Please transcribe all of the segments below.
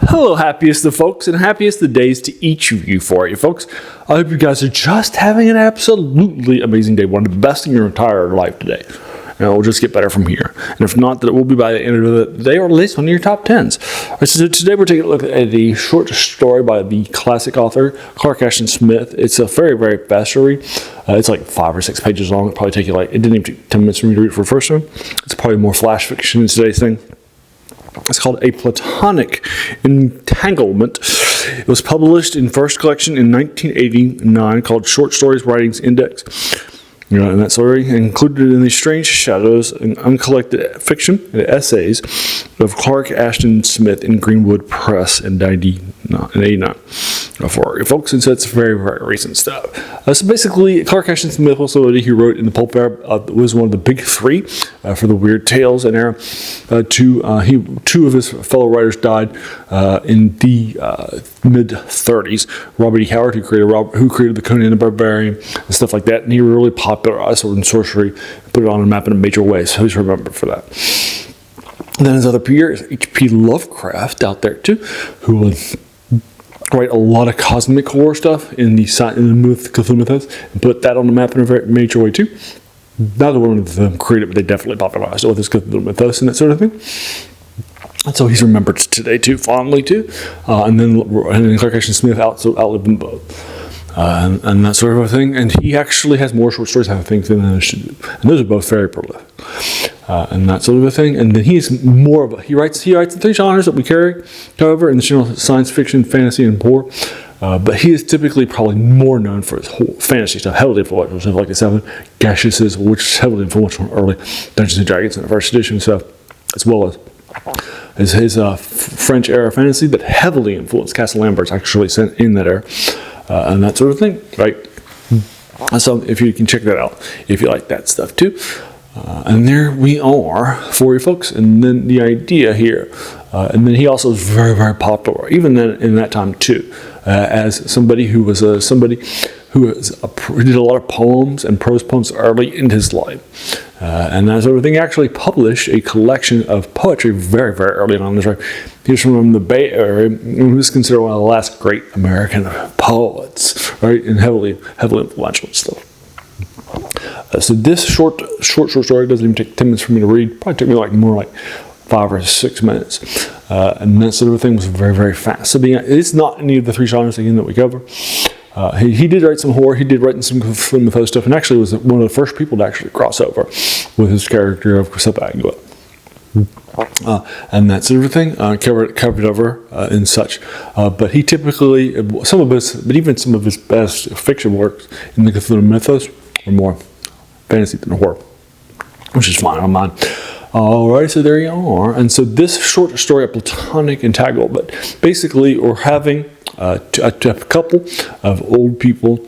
Hello, happiest of folks, and happiest of days to each of you for you folks. I hope you guys are just having an absolutely amazing day, one of the best in your entire life today. And it will just get better from here. And if not, that it will be by the end of the day, or at least one of your top 10s. So today we're taking a look at the short story by the classic author, Clark Ashton Smith. It's a very, very fast read. It's like 5 or 6 pages long. It'll probably take you it didn't even take 10 minutes for me to read it for the first time. It's probably more flash fiction in today's thing. It's called A Platonic Entanglement. It was published in first collection in 1989 called Short Stories Writings Index. And that story included in the strange shadows and uncollected fiction and essays of Clark Ashton Smith in Greenwood Press in 1989. For you folks, and so it's very, very recent stuff. So basically, Clark Ashton Smith was somebody who wrote in the pulp-era, was one of the big three for the weird tales and era. Two of his fellow writers died in the mid-30s. Robert E. Howard, who created the Conan the Barbarian and stuff like that, and he really popularized sword and sorcery and put it on a map in a major way, so he's remembered for that. And then his other peers, H.P. Lovecraft out there too, who would write a lot of cosmic horror stuff in the Cthulhu Mythos and put that on the map in a very major way too. Neither one of them created, but they definitely popularized it with his Cthulhu Mythos and that sort of thing. And so he's remembered today too, fondly too. And then Clark Ashton Smith outlived them both. And that sort of a thing. And he actually has more short stories, I think, than should do. And those are both very prolific. And that sort of a thing. And then he's more of a, he writes in 3 genres that we carry, however, in the general science fiction, fantasy, and horror. But he is typically probably more known for his whole fantasy stuff, heavily influential stuff like the 7 Gaseouses, which is heavily influential in early Dungeons and Dragons in the first edition stuff, as well as his French era fantasy that heavily influenced Castle Lambert's actually sent in that era. And that sort of thing, right? So if you can check that out, if you like that stuff too. And there we are for you folks. And then the idea here, and then he also was very, very popular, even then in that time too, as somebody who was did a lot of poems and prose poems early in his life. And that sort of thing. He actually published a collection of poetry very, very early on in his life. He's from the Bay Area, and was considered one of the last great American poets, right? And heavily influential and stuff. So this short story doesn't even take 10 minutes for me to read. Probably took me more like 5 or 6 minutes. And that sort of thing was very, very fascinating. It's not any of the 3 genres again that we cover. He did write some horror. He did write some Cthulhu Mythos stuff, and actually was one of the first people to actually cross over with his character of Cthulhu. And that sort of thing, covered over and such. But he typically, even some of his best fiction works in the Cthulhu Mythos are more fantasy than horror, which is fine on mine. Alright, so there you are. And so this short story, A Platonic Entanglement, but basically we're having a couple of old people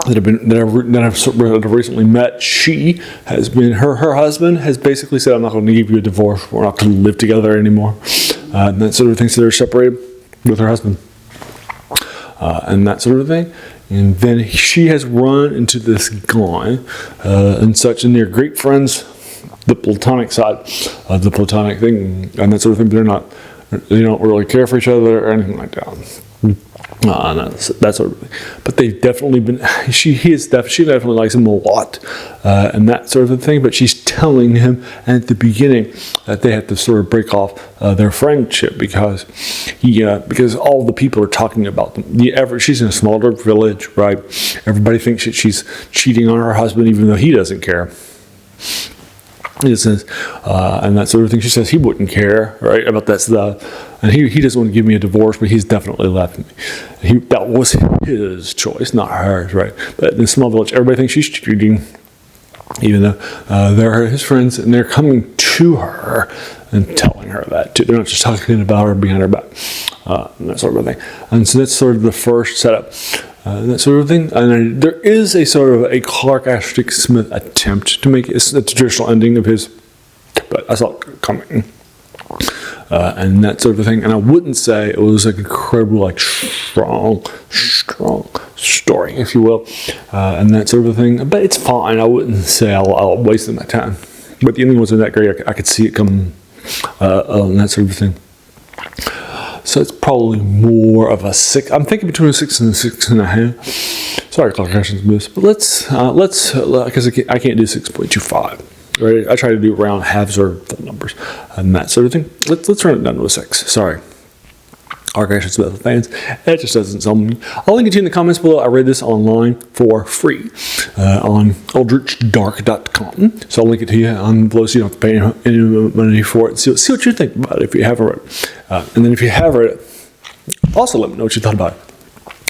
that have recently met. She has been, her husband has basically said, I'm not going to give you a divorce, we're not going to live together anymore, and that sort of thing. So they're separated with her husband, and that sort of thing. And then she has run into this guy and such, and they're great friends, the platonic side of the platonic thing and that sort of thing, but they don't really care for each other or anything like that. That sort of thing. But they've definitely been, she definitely likes him a lot, and that sort of thing, but she's telling him at the beginning that they have to sort of break off their friendship because all the people are talking about them. She's in a smaller village, right? Everybody thinks that she's cheating on her husband, even though he doesn't care. He says, and that sort of thing. She says he wouldn't care, right, about that stuff. And he doesn't want to give me a divorce, but he's definitely left me. That was his choice, not hers, right? But in a small village, everybody thinks she's cheating, even though they're his friends, and they're coming to her and telling her that too. They're not just talking about her behind her back, and that sort of thing. And so that's sort of the first setup. That sort of thing. And there is a sort of a Clark Ashton Smith attempt to make it a traditional ending of his, but I saw it coming. And that sort of thing. And I wouldn't say it was an incredible, strong story, if you will, and that sort of thing. But it's fine. I wouldn't say I'll waste my time. But the ending wasn't that great. I could see it coming, and that sort of thing. So it's probably more of a 6. I'm thinking between a 6 and a 6.5. Sorry, Clark Ashton Smith, but let's because I can't do 6.25. Right? I try to do round halves or full numbers and that sort of thing. Let's run it down to a 6. Sorry, Clark Ashton Smith fans. That just doesn't sell me. I'll link it to you in the comments below. I read this online for free on eldritchdark.com. So I'll link it to you on below so you don't have to pay any money for it. See what you think about it if you haven't read it. And then if you have read it, also let me know what you thought about it.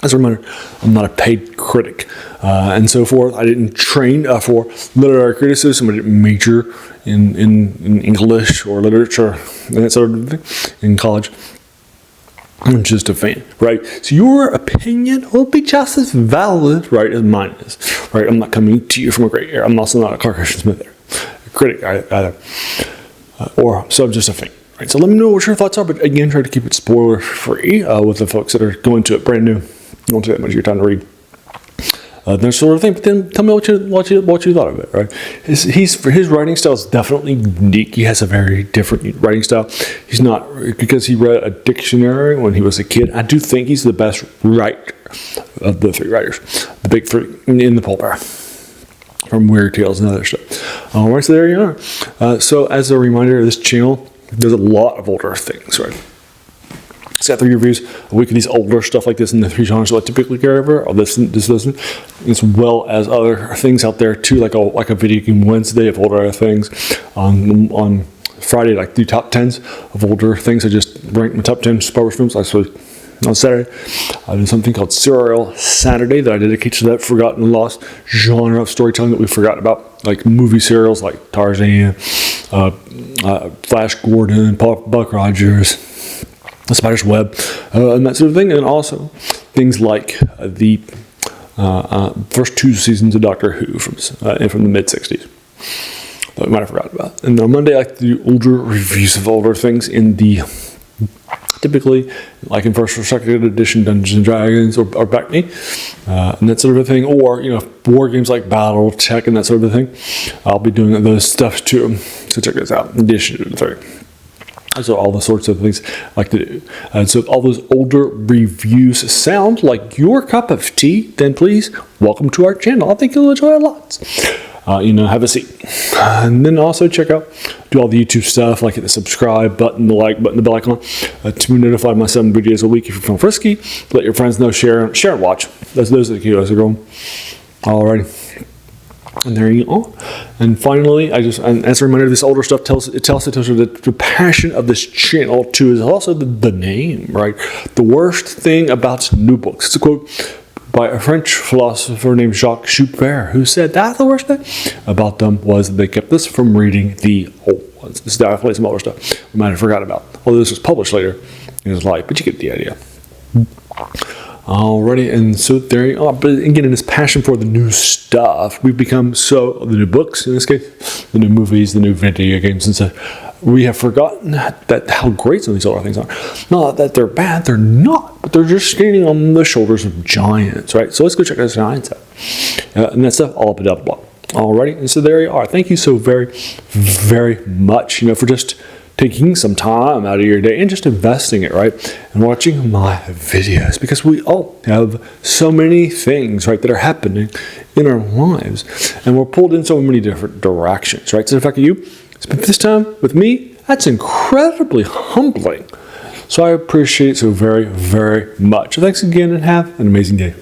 As a reminder, I'm not a paid critic and so forth. I didn't train for literary criticism. I didn't major in English or literature and that sort of thing in college. I'm just a fan, right? So your opinion will be just as valid, right, as mine is, right? I'm not coming to you from a great area. I'm also not a Clark Ashton Smith critic either, so I'm just a fan. Right, so let me know what your thoughts are, but again, try to keep it spoiler free with the folks that are going to it brand new. You won't take that much of your time to read. That sort of thing. But then tell me what you thought of it. Right? His writing style is definitely unique. He has a very different writing style. He's not because he read a dictionary when he was a kid. I do think he's the best writer of the 3 writers, the big 3 in the pulp-era. From Weird Tales and other stuff. All right, so there you are. So as a reminder, this channel does a lot of older things, right? It's got 3 reviews a week of these older stuff like this in the 3 genres that I typically care over, or this doesn't, as well as other things out there too, like a video game Wednesday of older things. On Friday, like do top 10s of older things. I just ranked my top 10 Star Wars films. Actually, on Saturday, I did something called Serial Saturday that I dedicate to that forgotten and lost genre of storytelling that we forgot about, like movie serials like Tarzan, Flash Gordon, Buck Rogers, The Spider's Web, and that sort of thing. And also things like the first 2 seasons of Doctor Who from the mid-60s that we might have forgotten about. And on Monday, I like to do older reviews of older things in the typically like in first or second edition Dungeons and Dragons or Backney and that sort of a thing, or war games like BattleTech and that sort of a thing. I'll be doing those stuff too, so check this out in addition to the 3. So all the sorts of things I like to do. And so if all those older reviews sound like your cup of tea, then please welcome to our channel. I think you'll enjoy it lots. Have a seat. And then also check out, do all the YouTube stuff, like hit the subscribe button, the like button, the bell icon, to be notified of my 7 videos a week if you're feeling frisky. Let your friends know, share and watch. Those are the key ways to go. Alrighty. And there you go. And finally, and as a reminder, this older stuff tells you that the passion of this channel too is also the name, right? The worst thing about new books. It's a quote by a French philosopher named Jacques Joubert, who said that the worst thing about them was that they kept us from reading the old ones. This is definitely some older stuff we might have forgotten about. Although this was published later in his life, but you get the idea. Alrighty, and so there you are. But again, in this passion for the new stuff, we've become the new books in this case, the new movies, the new video games, and so we have forgotten that how great some of these older things are. Not that they're bad, they're not, but they're just standing on the shoulders of giants, right? So let's go check those giants out. And that stuff all up and down the block. Alrighty, and so there you are. Thank you so very, very much, for just taking some time out of your day and just investing it, right? And watching my videos, because we all have so many things, right, that are happening in our lives, and we're pulled in so many different directions, right? So the fact that you spent this time with me, that's incredibly humbling. So I appreciate it so very, very much. So thanks again and have an amazing day.